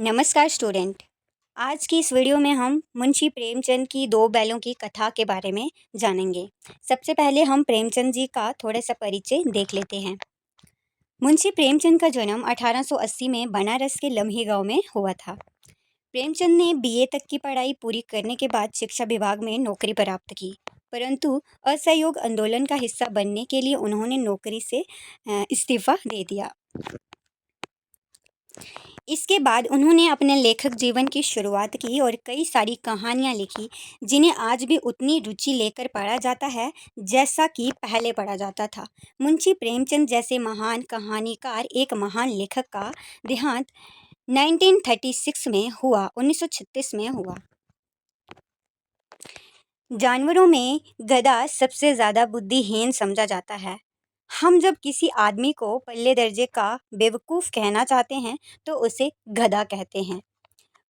नमस्कार स्टूडेंट। आज की इस वीडियो में हम मुंशी प्रेमचंद की दो बैलों की कथा के बारे में जानेंगे। सबसे पहले हम प्रेमचंद जी का थोड़ा सा परिचय देख लेते हैं। मुंशी प्रेमचंद का जन्म 1880 में बनारस के लम्ही गांव में हुआ था। प्रेमचंद ने बीए तक की पढ़ाई पूरी करने के बाद शिक्षा विभाग में नौकरी प्राप्त की, परंतु असहयोग आंदोलन का हिस्सा बनने के लिए उन्होंने नौकरी से इस्तीफा दे दिया। इसके बाद उन्होंने अपने लेखक जीवन की शुरुआत की और कई सारी कहानियाँ लिखी जिन्हें आज भी उतनी रुचि लेकर पढ़ा जाता है जैसा कि पहले पढ़ा जाता था। मुंशी प्रेमचंद जैसे महान कहानीकार, एक महान लेखक का देहांत 1936 में हुआ 1936 में हुआ। जानवरों में गधा सबसे ज़्यादा बुद्धिहीन समझा जाता है। हम जब किसी आदमी को पल्ले दर्जे का बेवकूफ़ कहना चाहते हैं तो उसे गधा कहते हैं।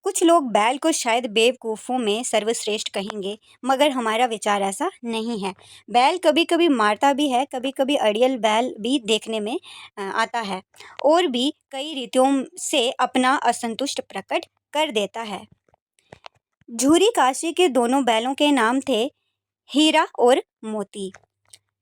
कुछ लोग बैल को शायद बेवकूफ़ों में सर्वश्रेष्ठ कहेंगे, मगर हमारा विचार ऐसा नहीं है। बैल कभी कभी मारता भी है, कभी कभी अड़ियल बैल भी देखने में आता है और भी कई रीतियों से अपना असंतुष्ट प्रकट कर देता है। झूरी काशी के दोनों बैलों के नाम थे हीरा और मोती।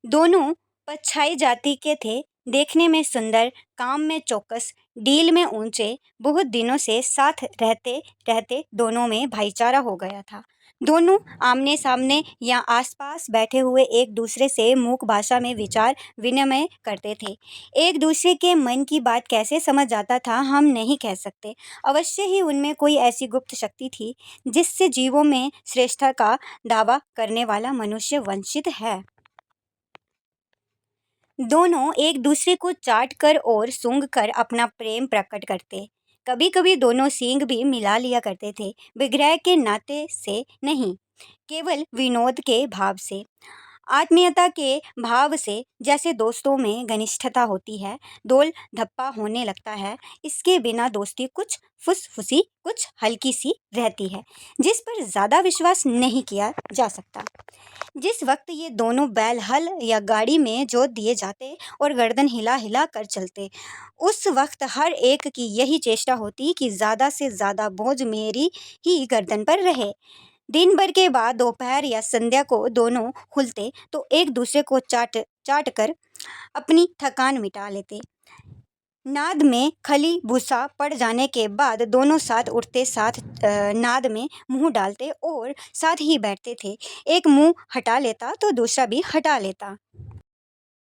दोनों पछाई जाति के थे, देखने में सुंदर, काम में चौकस, डील में ऊंचे। बहुत दिनों से साथ रहते रहते दोनों में भाईचारा हो गया था। दोनों आमने सामने या आसपास बैठे हुए एक दूसरे से मूक भाषा में विचार विनिमय करते थे। एक दूसरे के मन की बात कैसे समझ जाता था हम नहीं कह सकते। अवश्य ही उनमें कोई ऐसी गुप्त शक्ति थी जिससे जीवों में श्रेष्ठता का दावा करने वाला मनुष्य वंचित है। दोनों एक दूसरे को चाट कर और सूंघ कर अपना प्रेम प्रकट करते। कभी कभी दोनों सींग भी मिला लिया करते थे, विग्रह के नाते से नहीं, केवल विनोद के भाव से, आत्मीयता के भाव से। जैसे दोस्तों में घनिष्ठता होती है, दोल धप्पा होने लगता है। इसके बिना दोस्ती कुछ फुसफुसी, कुछ हल्की सी रहती है, जिस पर ज़्यादा विश्वास नहीं किया जा सकता। जिस वक्त ये दोनों बैल हल या गाड़ी में जोत दिए जाते और गर्दन हिला हिला कर चलते, उस वक्त हर एक की यही चेष्टा होती कि ज़्यादा से ज़्यादा बोझ मेरी ही गर्दन पर रहे। दिन भर के बाद दोपहर या संध्या को दोनों खुलते तो एक दूसरे को चाट चाट कर अपनी थकान मिटा लेते। नाद में खली भूसा पड़ जाने के बाद दोनों साथ उठते, साथ नाद में मुंह डालते और साथ ही बैठते थे। एक मुंह हटा लेता तो दूसरा भी हटा लेता।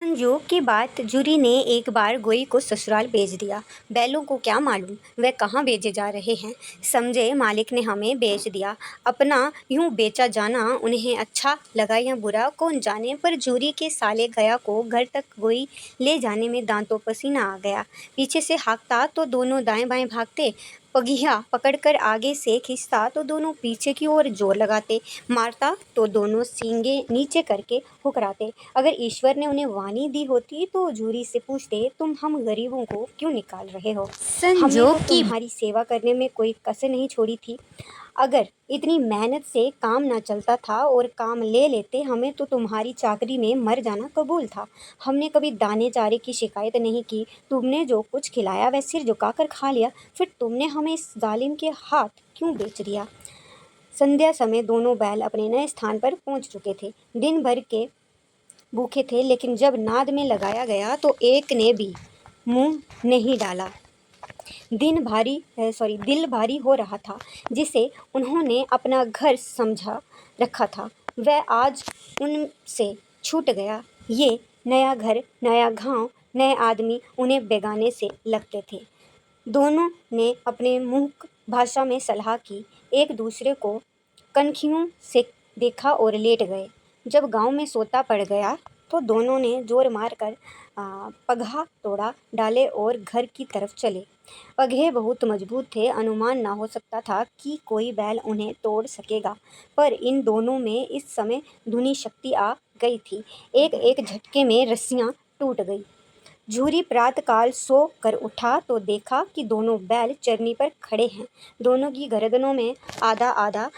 संजोग की बात, जूरी ने एक बार गोई को ससुराल भेज दिया। बैलों को क्या मालूम वे कहाँ भेजे जा रहे हैं। समझे मालिक ने हमें बेच दिया। अपना यूं बेचा जाना उन्हें अच्छा लगा या बुरा कौन जाने, पर जूरी के साले गया को घर तक गोई ले जाने में दांतों पसीना आ गया। पीछे से हाँकता तो दोनों दाएं बाएं भागते, पगिया पकड़कर आगे से खींचता तो दोनों पीछे की ओर जोर लगाते, मारता तो दोनों सींगे नीचे करके फुकराते। अगर ईश्वर ने उन्हें वाणी दी होती तो जूरी से पूछते, तुम हम गरीबों को क्यों निकाल रहे हो? हमने तो तुम्हारी सेवा करने में कोई कसर नहीं छोड़ी थी। अगर इतनी मेहनत से काम ना चलता था और काम ले लेते हमें तो तुम्हारी चाकरी में मर जाना कबूल था। हमने कभी दाने चारे की शिकायत नहीं की। तुमने जो कुछ खिलाया वह सिर झुकाकर खा लिया, फिर तुमने हमें इस जालिम के हाथ क्यों बेच दिया? संध्या समय दोनों बैल अपने नए स्थान पर पहुंच चुके थे। दिन भर के भूखे थे, लेकिन जब नाद में लगाया गया तो एक ने भी मुंह नहीं डाला। दिल भारी हो रहा था। जिसे उन्होंने अपना घर समझा रखा था वह आज उनसे छूट गया। ये नया घर, नया गांव, नए आदमी उन्हें बेगाने से लगते थे। दोनों ने अपने मूक भाषा में सलाह की, एक दूसरे को कनखियों से देखा और लेट गए। जब गांव में सोता पड़ गया तो दोनों ने जोर मारकर पगहा तोड़ा डाले और घर की तरफ चले। पगहे बहुत मजबूत थे, अनुमान ना हो सकता था कि कोई बैल उन्हें तोड़ सकेगा, पर इन दोनों में इस समय धुनी शक्ति आ गई थी। एक एक झटके में रस्सियां टूट गई। झूरी प्रातःकाल सो कर उठा तो देखा कि दोनों बैल चरनी पर खड़े हैं। दोनों की गर्दनों में आधा आधा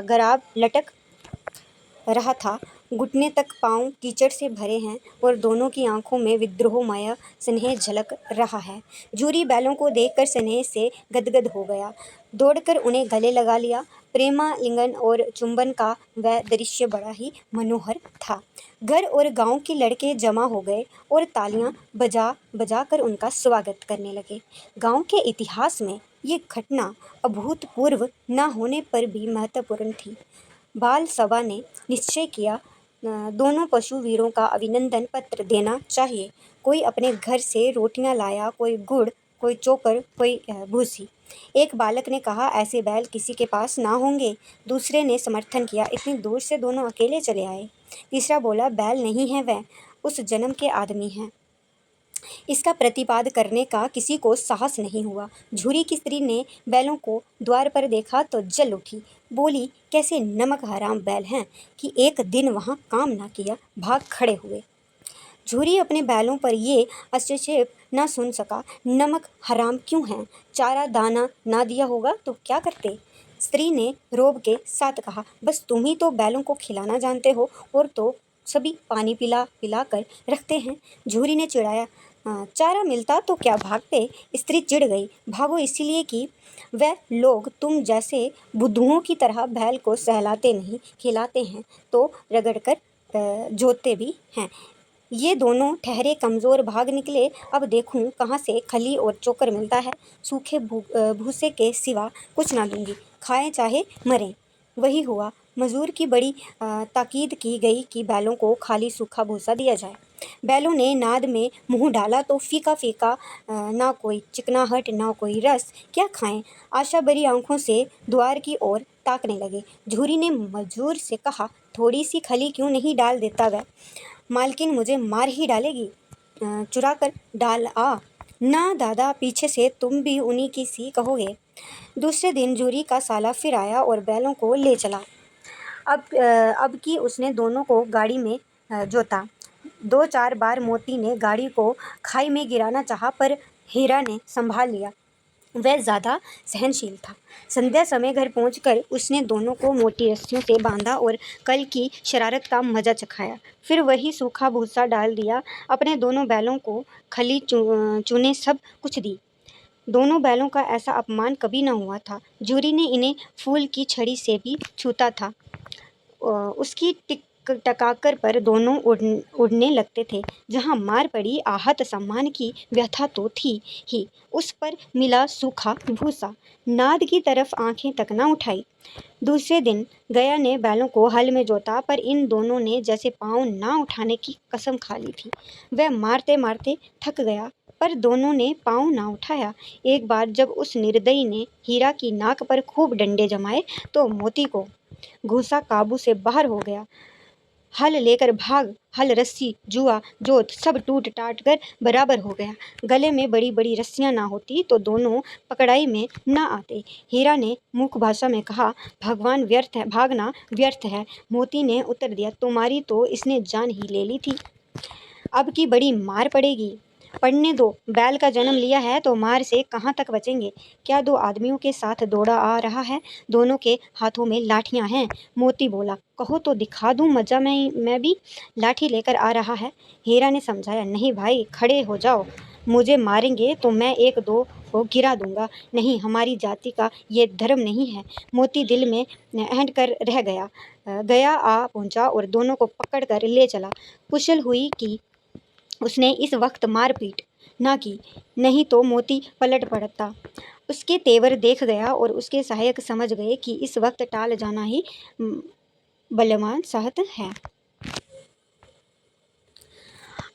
गराब लटक रहा था घुटने तक पांव कीचड़ से भरे हैं और दोनों की आंखों में विद्रोहमय स्नेह झलक रहा है। जूरी बैलों को देखकर स्नेह से गदगद हो गया, दौड़कर उन्हें गले लगा लिया। प्रेमालिंगन और चुंबन का वह दृश्य बड़ा ही मनोहर था। घर और गांव के लड़के जमा हो गए और तालियां बजा बजा कर उनका स्वागत करने लगे। गांव के इतिहास में ये घटना अभूतपूर्व न होने पर भी महत्वपूर्ण थी। बाल सभा ने निश्चय किया, दोनों पशु वीरों का अभिनंदन पत्र देना चाहिए। कोई अपने घर से रोटियां लाया, कोई गुड़, कोई चोकर, कोई भूसी। एक बालक ने कहा, ऐसे बैल किसी के पास ना होंगे। दूसरे ने समर्थन किया, इतनी दूर से दोनों अकेले चले आए। तीसरा बोला, बैल नहीं है, वह उस जन्म के आदमी हैं। इसका प्रतिवाद करने का किसी को साहस नहीं हुआ। झूरी की स्त्री ने बैलों को द्वार पर देखा तो जल उठी, बोली, कैसे नमक हराम बैल हैं कि एक दिन वहाँ काम ना किया, भाग खड़े हुए। झूरी अपने बैलों पर ये आक्षेप न सुन सका। नमक हराम क्यों है? चारा दाना ना दिया होगा तो क्या करते? स्त्री ने रोब के साथ कहा, बस तुम ही तो बैलों को खिलाना जानते हो, और तो सभी पानी पिला पिला कर रखते हैं। झूरी ने चिढ़ाया, चारा मिलता तो क्या भागते? स्त्री चिढ़ गई, भागो इसीलिए कि वह लोग तुम जैसे बुद्धुओं की तरह बैल को सहलाते नहीं, खिलाते हैं तो रगड़ कर जोतते भी हैं। ये दोनों ठहरे कमज़ोर भाग निकले। अब देखूं कहाँ से खली और चोकर मिलता है। सूखे भूसे के सिवा कुछ ना दूंगी, खाएं चाहे मरें। वही हुआ। मजूर की बड़ी ताकीद की गई कि बैलों को खाली सूखा भूसा दिया जाए। बैलों ने नाद में मुंह डाला तो फीका फीका, ना कोई चिकनाहट ना कोई रस। क्या खाएं? आशा भरी आंखों से द्वार की ओर ताकने लगे। झूरी ने मजूर से कहा, थोड़ी सी खली क्यों नहीं डाल देता वह? मालकिन मुझे मार ही डालेगी, चुरा कर डाल आ। ना दादा, पीछे से तुम भी उन्हीं की सी कहोगे। दूसरे दिन जूरी का साला फिर आया और बैलों को ले चला। अब की उसने दोनों को गाड़ी में जोता। 2-4 बार मोती ने गाड़ी को खाई में गिराना चाहा, पर हीरा ने संभाल लिया। वह ज़्यादा सहनशील था। संध्या समय घर पहुंचकर उसने दोनों को मोटी रस्सियों से बांधा और कल की शरारत का मजा चखाया। फिर वही सूखा भूसा डाल दिया। अपने दोनों बैलों को खली चूने सब कुछ दी। दोनों बैलों का ऐसा अपमान कभी न हुआ था। जूरी ने इन्हें फूल की छड़ी से भी छूता था। उसकी टकाकर पर दोनों उड़ने लगते थे। जहाँ मार पड़ी, आहत सम्मान की व्यथा तो थी ही। उस पर मिला सूखा भूसा। नाद की तरफ आंखें तक न उठाई। दूसरे दिन गया ने बैलों को हल में जोता, पर इन दोनों ने जैसे पाँव ना उठाने की कसम खा ली थी। वह मारते मारते थक गया, पर दोनों ने पाँव ना उठाया। एक बार जब उस निर्दयी ने हीरा की नाक पर खूब डंडे जमाए तो मोती को घूसा काबू से बाहर हो गया। हल लेकर भाग, हल, रस्सी, जुआ, जोत सब टूट टाट कर बराबर हो गया। गले में बड़ी बड़ी रस्सियां ना होती तो दोनों पकड़ाई में ना आते। हीरा ने मूक भाषा में कहा, भगवान व्यर्थ है, भागना व्यर्थ है। मोती ने उत्तर दिया, तुम्हारी तो इसने जान ही ले ली थी, अब की बड़ी मार पड़ेगी। पढ़ने दो, बैल का जन्म लिया है तो मार से कहाँ तक बचेंगे। क्या 2 आदमियों के साथ दौड़ा आ रहा है? दोनों के हाथों में लाठियां हैं। मोती बोला, कहो तो दिखा दूं मजा, मैं भी लाठी लेकर आ रहा है। हीरा ने समझाया, नहीं भाई, खड़े हो जाओ, मुझे मारेंगे तो मैं 1-2 को गिरा दूंगा। नहीं, हमारी जाति का ये धर्म नहीं है। मोती दिल में अहंट कर रह गया। गया आ पहुंचा और दोनों को पकड़ कर ले चला। कुशल हुई कि उसने इस वक्त मारपीट ना की, नहीं तो मोती पलट पड़ता। उसके तेवर देख गया और उसके सहायक समझ गए कि इस वक्त टाल जाना ही बलवान साहत है।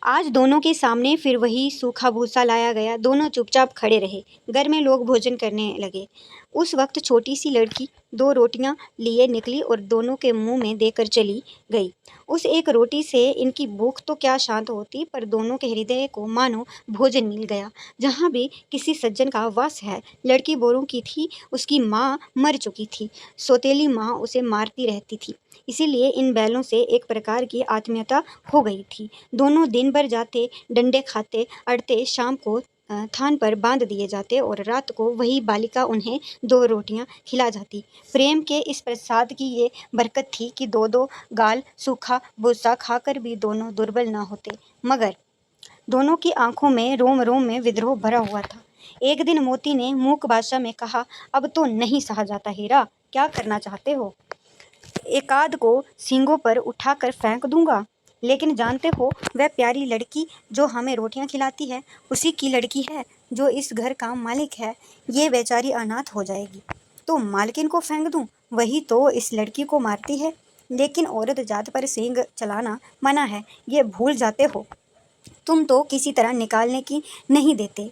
आज दोनों के सामने फिर वही सूखा भूसा लाया गया। दोनों चुपचाप खड़े रहे। घर में लोग भोजन करने लगे। उस वक्त छोटी सी लड़की 2 रोटियां लिए निकली और दोनों के मुंह में देकर चली गई। उस एक रोटी से इनकी भूख तो क्या शांत होती, पर दोनों के हृदय को मानो भोजन मिल गया। जहाँ भी किसी सज्जन का वास है। लड़की बोरों की थी, उसकी माँ मर चुकी थी। सौतेली माँ उसे मारती रहती थी, इसीलिए इन बैलों से एक प्रकार की आत्मीयता हो गई थी। दोनों दिन भर जाते, डंडे खाते, अड़ते, शाम को थान पर बांध दिए जाते और रात को वही बालिका उन्हें 2 रोटियां खिला जाती। प्रेम के इस प्रसाद की ये बरकत थी कि 2-2 गाल सूखा भूसा खाकर भी दोनों दुर्बल न होते, मगर दोनों की आंखों में रोम रोम में विद्रोह भरा हुआ था। एक दिन मोती ने मूक भाषा में कहा, अब तो नहीं सहा जाता हीरा, क्या करना चाहते हो? एकाध को सींगों पर उठाकर फेंक दूंगा, लेकिन जानते हो वह प्यारी लड़की जो हमें रोटियां खिलाती है उसी की लड़की है जो इस घर का मालिक है। ये बेचारी अनाथ हो जाएगी तो मालकिन को फेंक दूं, वही तो इस लड़की को मारती है। लेकिन औरत जात पर सींग चलाना मना है, ये भूल जाते हो। तुम तो किसी तरह निकालने की नहीं देते।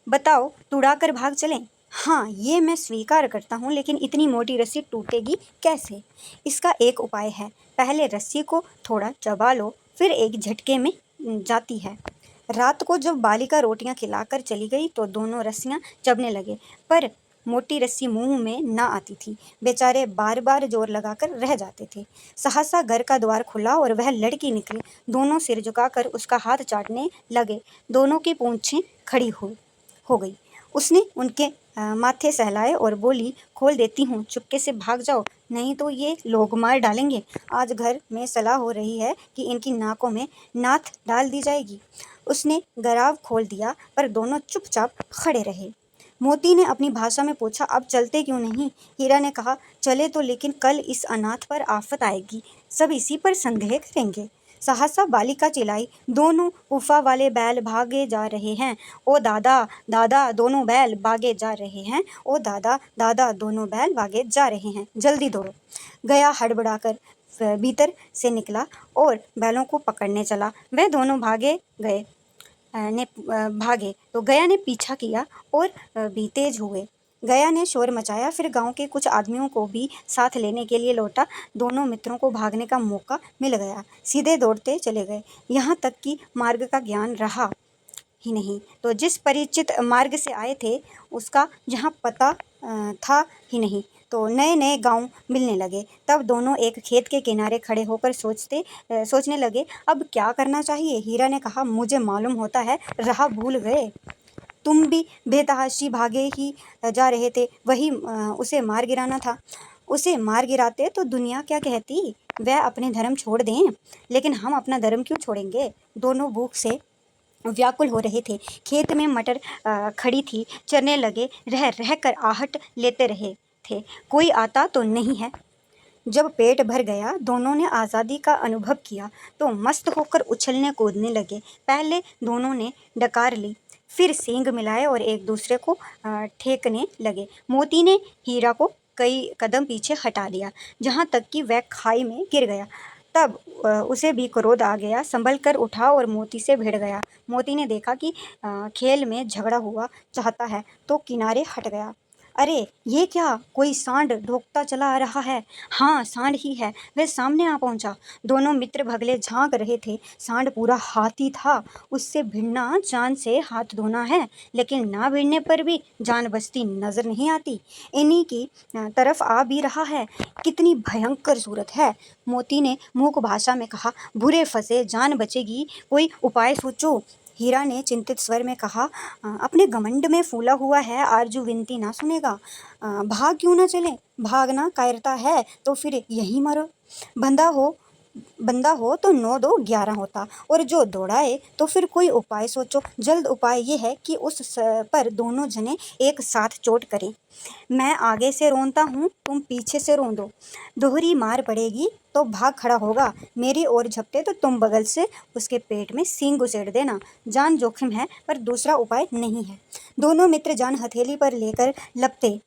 बताओ, तुड़ाकर भाग चलें? हाँ, ये मैं स्वीकार करता हूँ, लेकिन इतनी मोटी रस्सी टूटेगी कैसे? इसका एक उपाय है। पहले रस्सी को थोड़ा चबा लो, फिर एक झटके में जाती है। रात को जब बालिका रोटियां खिलाकर चली गई तो दोनों रस्सियां चबने लगे, पर मोटी रस्सी मुंह में ना आती थी। बेचारे बार बार जोर लगाकर रह जाते थे। सहसा घर का द्वार खुला और वह लड़की निकली। दोनों सिर झुकाकर उसका हाथ चाटने लगे। दोनों की पूंछें खड़ी हो गई। उसने उनके माथे सहलाए और बोली, खोल देती हूँ, चुपके से भाग जाओ, नहीं तो ये लोग मार डालेंगे। आज घर में सलाह हो रही है कि इनकी नाकों में नाथ डाल दी जाएगी। उसने गराव खोल दिया, पर दोनों चुपचाप खड़े रहे। मोती ने अपनी भाषा में पूछा, अब चलते क्यों नहीं? हीरा ने कहा, चले तो, लेकिन कल इस अनाथ पर आफत आएगी, सब इसी पर संदेह करेंगे। सहसा बालिका चिल्लाई, दोनों उफा वाले बैल भागे जा रहे हैं। ओ दादा दादा, दोनों बैल भागे जा रहे हैं। ओ दादा दादा, दोनों बैल भागे जा रहे हैं, जल्दी दौड़ो। गया हड़बड़ाकर भीतर से निकला और बैलों को पकड़ने चला। वह दोनों भागे तो गया ने पीछा किया और भी तेज हुए। गया ने शोर मचाया, फिर गांव के कुछ आदमियों को भी साथ लेने के लिए लौटा। दोनों मित्रों को भागने का मौका मिल गया, सीधे दौड़ते चले गए, यहाँ तक कि मार्ग का ज्ञान रहा ही नहीं। तो जिस परिचित मार्ग से आए थे उसका जहाँ पता था ही नहीं, तो नए नए गांव मिलने लगे। तब दोनों एक खेत के किनारे खड़े होकर सोचने लगे, अब क्या करना चाहिए? हीरा ने कहा, मुझे मालूम होता है, राह भूल गए। तुम भी बेतहाशी भागे ही जा रहे थे, वही उसे मार गिराना था। उसे मार गिराते तो दुनिया क्या कहती? वह अपने धर्म छोड़ दें, लेकिन हम अपना धर्म क्यों छोड़ेंगे? दोनों भूख से व्याकुल हो रहे थे। खेत में मटर खड़ी थी, चरने लगे, रह रह कर आहट लेते रहे थे, कोई आता तो नहीं है। जब पेट भर गया, दोनों ने आज़ादी का अनुभव किया तो मस्त होकर उछलने कूदने लगे। पहले दोनों ने डकार ली, फिर सींग मिलाए और एक दूसरे को ठेकने लगे। मोती ने हीरा को कई कदम पीछे हटा दिया, जहाँ तक कि वह खाई में गिर गया। तब उसे भी क्रोध आ गया, संभल कर उठा और मोती से भिड़ गया। मोती ने देखा कि खेल में झगड़ा हुआ चाहता है तो किनारे हट गया। अरे ये क्या, कोई सांड ढोकता चला आ रहा है। हाँ, सांड ही है। वह सामने आ पहुंचा। दोनों मित्र भगले झांक रहे थे। सांड पूरा हाथी था। उससे भिड़ना जान से हाथ धोना है, लेकिन ना भिड़ने पर भी जान बचती नजर नहीं आती। इन्हीं की तरफ आ भी रहा है। कितनी भयंकर सूरत है। मोती ने मूक भाषा में कहा, बुरे फंसे, जान बचेगी, कोई उपाय सोचो। हीरा ने चिंतित स्वर में कहा, अपने घमंड में फूला हुआ है, आरजू विनती ना सुनेगा। भाग क्यों ना चले? भागना कायरता है तो फिर यहीं मरो। बंदा हो तो 9 2 11 होता, और जो दौड़ाए तो फिर कोई उपाय सोचो। जल्द उपाय ये है कि उस पर दोनों जने एक साथ चोट करें। मैं आगे से रोनता हूँ, तुम पीछे से रोंदो। दोहरी मार पड़ेगी तो भाग खड़ा होगा। मेरी ओर झपटे तो तुम बगल से उसके पेट में सींग घुसेड़ देना। जान जोखिम है, पर दूसरा उपाय नहीं है। दोनों मित्र जान हथेली पर लेकर लपटे।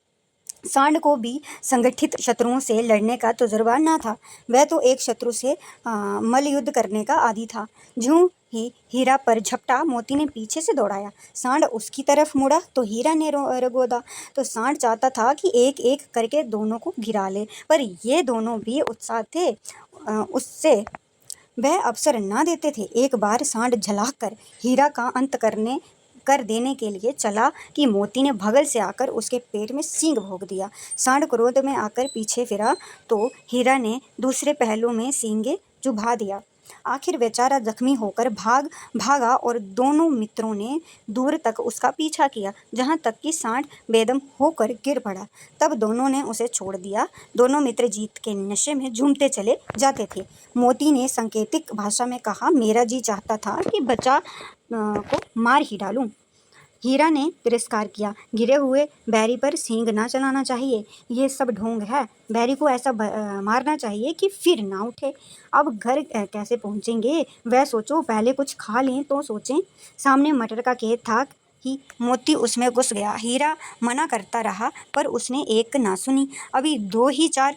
सांड को भी संगठित शत्रुओं से लड़ने का तजुर्बा ना था। वह तो एक शत्रु से मल्लयुद्ध करने का आदी था। ज्यों ही हीरा पर झपटा, मोती ने पीछे से दौड़ाया। सांड उसकी तरफ मुड़ा तो हीरा ने रगोदा। तो सांड चाहता था कि एक एक करके दोनों को गिरा ले, पर ये दोनों भी उत्साह थे, उससे वह अवसर ना देते थे। एक बार सांड झलाक कर हीरा का अंत कर देने के लिए चला कि मोती ने भगल से आकर उसके पेट में सींग भोंक दिया। सांड क्रोध में आकर पीछे फिरा तो हीरा ने दूसरे पहलू में सींगे चुभा दिया। आखिर बेचारा जख्मी होकर भागा और दोनों मित्रों ने दूर तक उसका पीछा किया, जहाँ तक कि सांड बेदम होकर गिर पड़ा। तब दोनों ने उसे छोड़ दिया। दोनों मित्र जीत के नशे में झूमते चले जाते थे। मोती ने सांकेतिक भाषा में कहा, मेरा जी चाहता था कि बच्चा को मार ही डालूं। हीरा ने तिरस्कार किया, गिरे हुए बैरी पर सींग ना चलाना चाहिए, ये सब ढोंग है। बैरी को ऐसा मारना चाहिए कि फिर ना उठे। अब घर कैसे पहुंचेंगे वह सोचो, पहले कुछ खा लें तो सोचें। सामने मटर का खेत था ही मोती उसमें घुस गया। हीरा मना करता रहा पर उसने एक ना सुनी। अभी 2 ही 4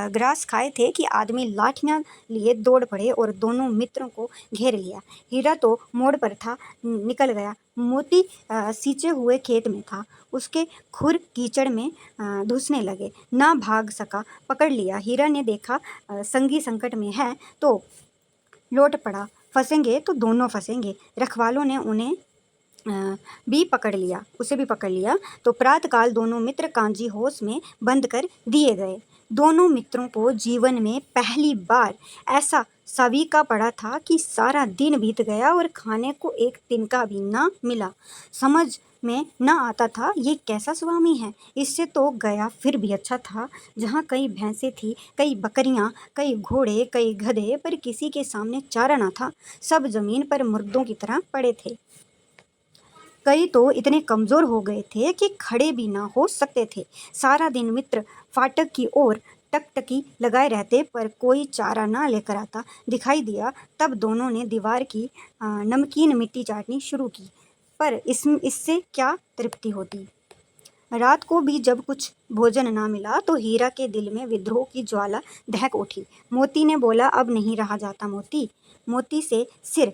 ग्रास खाए थे कि आदमी लाठियां लिए दौड़ पड़े और दोनों मित्रों को घेर लिया। हीरा तो मोड़ पर था, निकल गया। मोती सींचे हुए खेत में था, उसके खुर कीचड़ में धुसने लगे, ना भाग सका, पकड़ लिया। हीरा ने देखा संगी संकट में है तो लौट पड़ा, फंसेंगे तो दोनों फंसेंगे। रखवालों ने उन्हें भी पकड़ लिया, उसे भी पकड़ लिया। तो प्रातःकाल दोनों मित्र कांजी होश में बंद कर दिए गए। दोनों मित्रों को जीवन में पहली बार ऐसा सवीका पड़ा था कि सारा दिन बीत गया और खाने को एक तिनका भी ना मिला। समझ में न आता था ये कैसा स्वामी है। इससे तो गया फिर भी अच्छा था, जहाँ कई भैंसें थी, कई बकरियां, कई घोड़े, कई गधे, पर किसी के सामने चारा न था। सब जमीन पर मुर्दों की तरह पड़े थे। कई तो इतने कमज़ोर हो गए थे कि खड़े भी ना हो सकते थे। सारा दिन मित्र फाटक की ओर टकटकी लगाए रहते पर कोई चारा ना लेकर आता दिखाई दिया। तब दोनों ने दीवार की नमकीन मिट्टी चाटनी शुरू की, पर इससे क्या तृप्ति होती। रात को भी जब कुछ भोजन ना मिला तो हीरा के दिल में विद्रोह की ज्वाला दहक उठी। मोती ने बोला, अब नहीं रहा जाता मोती। मोती से सिर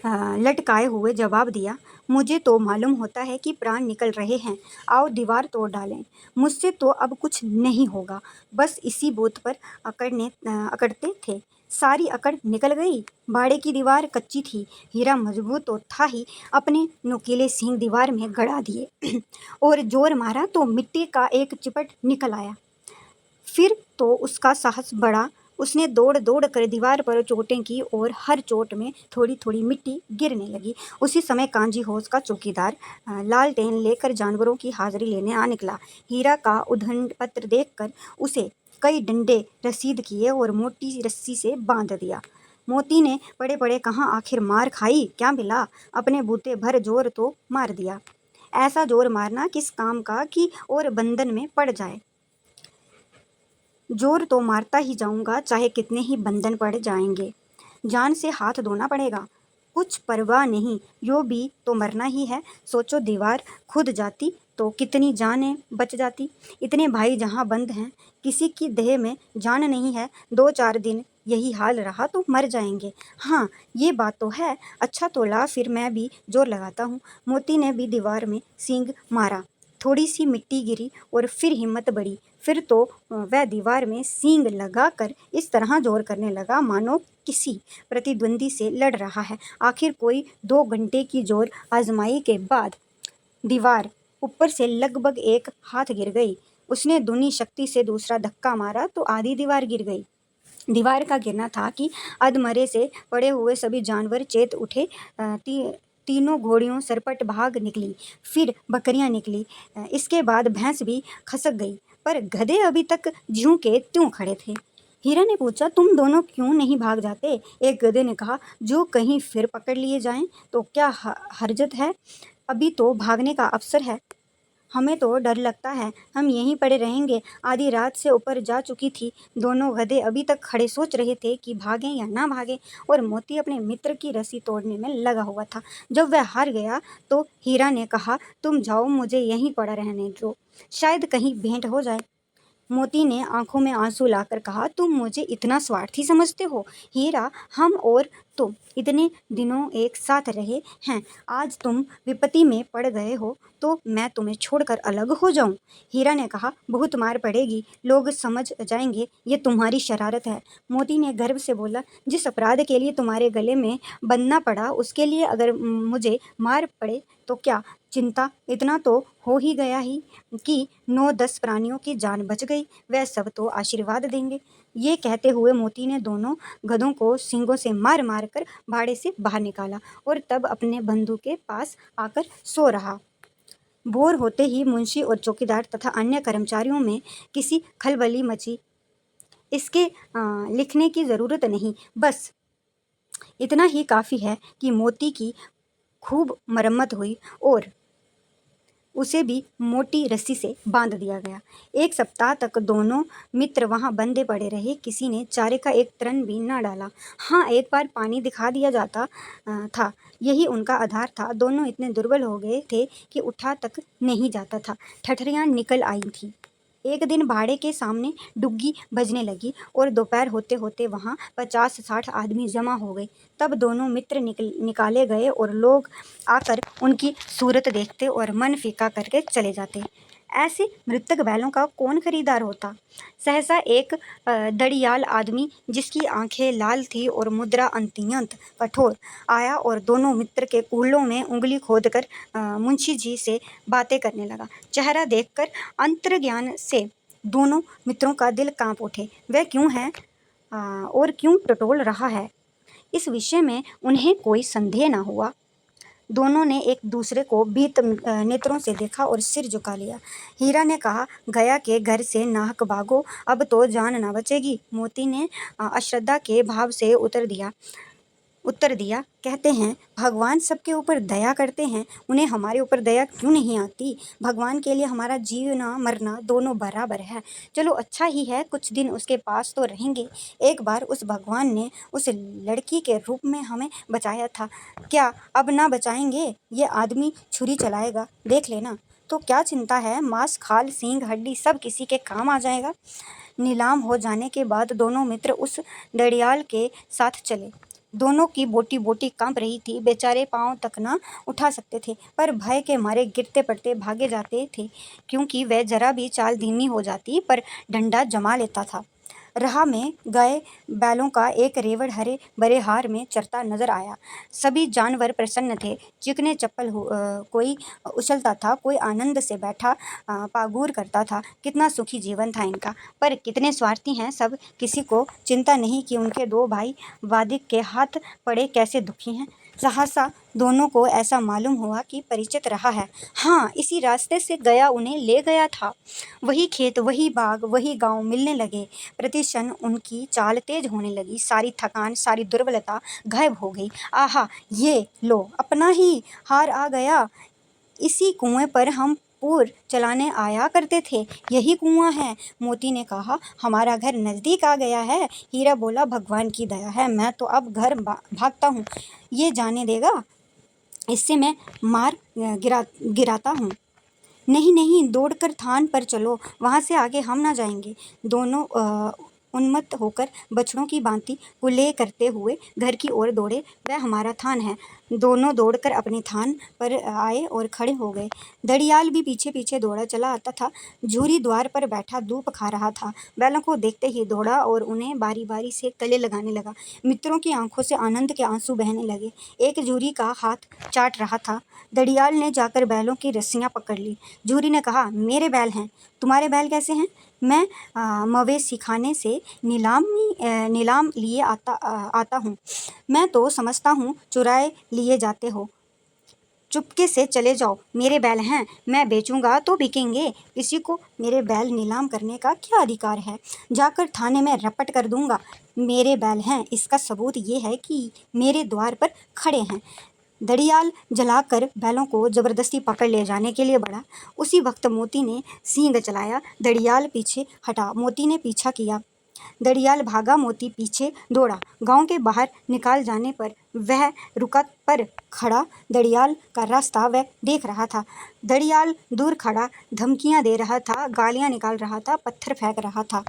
लटकाए हुए जवाब दिया, मुझे तो मालूम होता है कि प्राण निकल रहे हैं, आओ दीवार तोड़ डालें। मुझसे तो अब कुछ नहीं होगा। बस इसी बूथ पर अकड़ते थे। सारी अकड़ निकल गई। बाड़े की दीवार कच्ची थी। हीरा मजबूत तो था ही, अपने नुकीले सींग दीवार में गड़ा दिए और जोर मारा तो मिट्टी का एक चिपट निकल आया। फिर तो उसका साहस बढ़ा। उसने दौड़ दौड़ कर दीवार पर चोटें की और हर चोट में थोड़ी थोड़ी मिट्टी गिरने लगी। उसी समय कांजी होश का चौकीदार लालटेन लेकर जानवरों की हाजिरी लेने आ निकला। हीरा का उद्दंड पत्र देखकर उसे कई डंडे रसीद किए और मोटी रस्सी से बांध दिया। मोती ने पड़े पड़े कहा, आखिर मार खाई, क्या मिला? अपने बूते भर जोर तो मार दिया। ऐसा जोर मारना किस काम का कि और बंधन में पड़ जाए। जोर तो मारता ही जाऊंगा, चाहे कितने ही बंधन पड़ जाएंगे। जान से हाथ धोना पड़ेगा। कुछ परवाह नहीं, यो भी तो मरना ही है। सोचो, दीवार खुद जाती तो कितनी जानें बच जाती। इतने भाई जहाँ बंद हैं, किसी की देह में जान नहीं है। 2-4 दिन यही हाल रहा तो मर जाएंगे। हाँ, ये बात तो है। अच्छा तो ला, फिर मैं भी जोर लगाता हूँ। मोती ने भी दीवार में सींग मारा। थोड़ी सी मिट्टी गिरी और फिर हिम्मत बढ़ी। फिर तो वह दीवार में सींग लगाकर इस तरह जोर करने लगा मानो किसी प्रतिद्वंदी से लड़ रहा है। आखिर कोई 2 घंटे की जोर आजमाई के बाद दीवार ऊपर से लगभग एक हाथ गिर गई। उसने दूनी शक्ति से दूसरा धक्का मारा तो आधी दीवार गिर गई। दीवार का गिरना था कि अधमरे से पड़े हुए सभी जानवर चेत उठे। तीनों घोड़ियों सरपट भाग निकली, फिर बकरियां निकली, इसके बाद भैंस भी खसक गई, पर गधे अभी तक ज्यों के त्यों खड़े थे। हीरा ने पूछा, तुम दोनों क्यों नहीं भाग जाते? एक गधे ने कहा, जो कहीं फिर पकड़ लिए जाएं तो क्या हरजत है, अभी तो भागने का अवसर है। हमें तो डर लगता है, हम यहीं पड़े रहेंगे। आधी रात से ऊपर जा चुकी थी। दोनों गधे अभी तक खड़े सोच रहे थे कि भागें या ना भागें, और मोती अपने मित्र की रस्सी तोड़ने में लगा हुआ था। जब वह हार गया तो हीरा ने कहा, तुम जाओ, मुझे यहीं पड़ा रहने दो, शायद कहीं भेंट हो जाए। मोती ने आंखों में आंसू लाकर कहा, तुम मुझे इतना स्वार्थी समझते हो? हीरा, हम और तो इतने दिनों एक साथ रहे हैं, आज तुम विपत्ति में पड़ गए हो तो मैं तुम्हें छोड़कर अलग हो जाऊं? हीरा ने कहा, बहुत मार पड़ेगी, लोग समझ जाएंगे ये तुम्हारी शरारत है। मोती ने गर्व से बोला, जिस अपराध के लिए तुम्हारे गले में बंधना पड़ा उसके लिए अगर मुझे मार पड़े तो क्या चिंता? इतना तो हो ही गया ही कि 9-10 प्राणियों की जान बच गई, वह सब तो आशीर्वाद देंगे। ये कहते हुए मोती ने दोनों गधों को सींगों से मार मार कर भाड़े से बाहर निकाला और तब अपने बंधु के पास आकर सो रहा। भोर होते ही मुंशी और चौकीदार तथा अन्य कर्मचारियों में किसी खलबली मची। इसके लिखने की ज़रूरत नहीं, बस इतना ही काफ़ी है कि मोती की खूब मरम्मत हुई और उसे भी मोटी रस्सी से बांध दिया गया। 1 सप्ताह तक दोनों मित्र वहां बंधे पड़े रहे, किसी ने चारे का एक तृण भी न डाला। हाँ, एक बार पानी दिखा दिया जाता था, यही उनका आधार था। दोनों इतने दुर्बल हो गए थे कि उठा तक नहीं जाता था, ठठरियाँ निकल आई थी। एक दिन भाड़े के सामने डुग्गी बजने लगी और दोपहर होते होते वहाँ 50-60 आदमी जमा हो गए। तब दोनों मित्र निकाले गए और लोग आकर उनकी सूरत देखते और मन फीका करके चले जाते। ऐसे मृतक बैलों का कौन खरीदार होता? सहसा एक दड़ियाल आदमी, जिसकी आंखें लाल थी और मुद्रा अत्यंत कठोर, आया और दोनों मित्र के कूल्हों में उंगली खोदकर मुंशी जी से बातें करने लगा। चेहरा देखकर अंतर्ज्ञान से दोनों मित्रों का दिल कांप उठे। वह क्यों है और क्यों टटोल रहा है, इस विषय में उन्हें कोई संदेह न हुआ। दोनों ने एक दूसरे को भीत नेत्रों से देखा और सिर झुका लिया। हीरा ने कहा, गया के घर से नाहक भागो, अब तो जान न बचेगी। मोती ने अश्रद्धा के भाव से उत्तर दिया, कहते हैं भगवान सबके ऊपर दया करते हैं, उन्हें हमारे ऊपर दया क्यों नहीं आती? भगवान के लिए हमारा जीना मरना दोनों बराबर है। चलो अच्छा ही है, कुछ दिन उसके पास तो रहेंगे। एक बार उस भगवान ने उस लड़की के रूप में हमें बचाया था, क्या अब ना बचाएंगे? ये आदमी छुरी चलाएगा, देख लेना। तो क्या चिंता है, मांस खाल सींग हड्डी सब किसी के काम आ जाएगा। नीलाम हो जाने के बाद दोनों मित्र उस दड़ियाल के साथ चले। दोनों की बोटी बोटी कांप रही थी, बेचारे पांव तक न उठा सकते थे, पर भय के मारे गिरते पड़ते भागे जाते थे, क्योंकि वह जरा भी चाल धीमी हो जाती पर डंडा जमा लेता था। राह में गए बैलों का एक रेवड़ हरे भरे हार में चरता नजर आया। सभी जानवर प्रसन्न थे, चिकने चप्पल कोई उछलता था, कोई आनंद से बैठा पागुर करता था। कितना सुखी जीवन था इनका, पर कितने स्वार्थी हैं सब। किसी को चिंता नहीं कि उनके 2 भाई वादिक के हाथ पड़े कैसे दुखी हैं। सहसा दोनों को ऐसा मालूम हुआ कि परिचित रहा है। हाँ, इसी रास्ते से गया उन्हें ले गया था। वही खेत, वही बाग, वही गांव मिलने लगे। प्रतिक्षण उनकी चाल तेज होने लगी, सारी थकान, सारी दुर्बलता गायब हो गई। आहा, ये लो, अपना ही हार आ गया। इसी कुएं पर हम पूर चलाने आया करते थे, यही कुआं है। मोती ने कहा, हमारा घर नज़दीक आ गया है। हीरा बोला, भगवान की दया है, मैं तो अब घर भागता हूँ, ये जाने देगा, इससे मैं मार गिराता हूँ। नहीं नहीं, दौड़कर थान पर चलो, वहाँ से आगे हम ना जाएंगे। दोनों उन्मत्त होकर बछड़ों की भांति कुल्ले करते हुए घर की ओर दौड़े। वह हमारा थान है। दोनों दौड़कर अपने थान पर आए और खड़े हो गए। दड़ियाल भी पीछे पीछे दौड़ा चला आता था। झूरी द्वार पर बैठा धूप खा रहा था, बैलों को देखते ही दौड़ा और उन्हें बारी बारी से गले लगाने लगा। मित्रों की आंखों से आनंद के आंसू बहने लगे। एक झूरी का हाथ चाट रहा था। दड़ियाल ने जाकर बैलों की रस्सियां पकड़ ली। झूरी ने कहा, मेरे बैल हैं, तुम्हारे बैल कैसे हैं? मैं मवेशी खाने से नीलाम लिए आता हूँ। मैं तो समझता हूँ चुराए लिए जाते हो। चुपके से चले जाओ, मेरे बैल हैं, मैं बेचूंगा तो बिकेंगे। किसी को मेरे बैल नीलाम करने का क्या अधिकार है? जाकर थाने में रपट कर दूंगा। मेरे बैल हैं, इसका सबूत ये है कि मेरे द्वार पर खड़े हैं। दड़ियाल जलाकर बैलों को जबरदस्ती पकड़ ले जाने के लिए बढ़ा। उसी वक्त मोती ने सींग चलाया। दड़ियाल पीछे हटा, मोती ने पीछा किया। दड़ियाल भागा, मोती पीछे दौड़ा। गांव के बाहर निकाल जाने पर वह रुका, पर खड़ा दड़ियाल का रास्ता वह देख रहा था। दड़ियाल दूर खड़ा धमकियां दे रहा था, गालियां निकाल रहा था, पत्थर फेंक रहा था।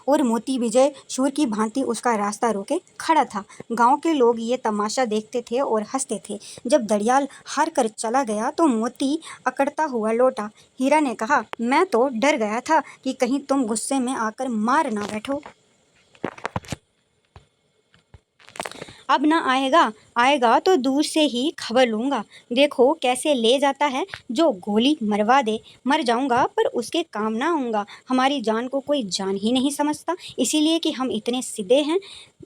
और मोती विजय शूर की भांति उसका रास्ता रोके खड़ा था। गांव के लोग ये तमाशा देखते थे और हंसते थे। जब दड़ियाल हार कर चला गया तो मोती अकड़ता हुआ लौटा। हीरा ने कहा, मैं तो डर गया था कि कहीं तुम गुस्से में आकर मार ना बैठो। अब ना आएगा, आएगा तो दूर से ही खबर लूँगा। देखो कैसे ले जाता है, जो गोली मरवा दे। मर जाऊँगा पर उसके काम ना आऊँगा। हमारी जान को कोई जान ही नहीं समझता, इसीलिए कि हम इतने सीधे हैं।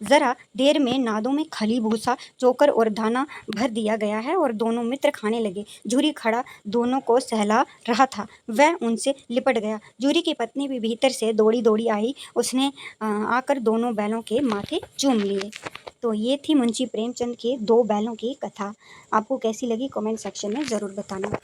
ज़रा देर में नादों में खली भूसा, चोकर और दाना भर दिया गया है और दोनों मित्र खाने लगे। जूरी खड़ा दोनों को सहला रहा था, वह उनसे लिपट गया। जूरी की पत्नी भी भीतर से दौड़ी दौड़ी आई, उसने आकर दोनों बैलों के माथे चूम लिए। तो ये थी मुंशी प्रेमचंद के दो बैलों की कथा। आपको कैसी लगी कमेंट सेक्शन में ज़रूर बताना।